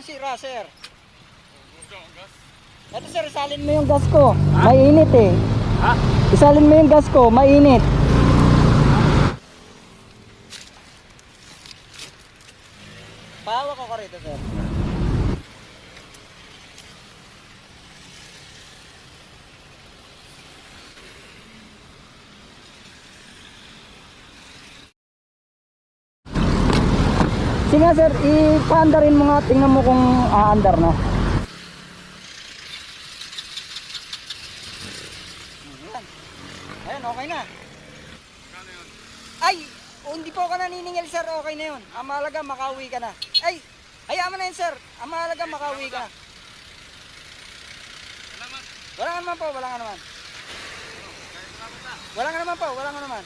Anong sira, sir? Ito sir, isalin mo yung gas ko. Mainit eh. Ha? Isalin mo yung gas ko, mainit. Pahawak ako rito, sir. Sige nga sir, ipaandarin mo nga, tingnan mo kung aandar na. Ayan, okay na. Ay, hindi po ka naniningil sir, okay na yun. Ang mahalaga, makauwi ka na. Ay, hayaan mo na yun sir. Ang mahalaga, makauwi ka na. Wala nga naman po, wala nga naman. Wala nga naman po, wala nga naman.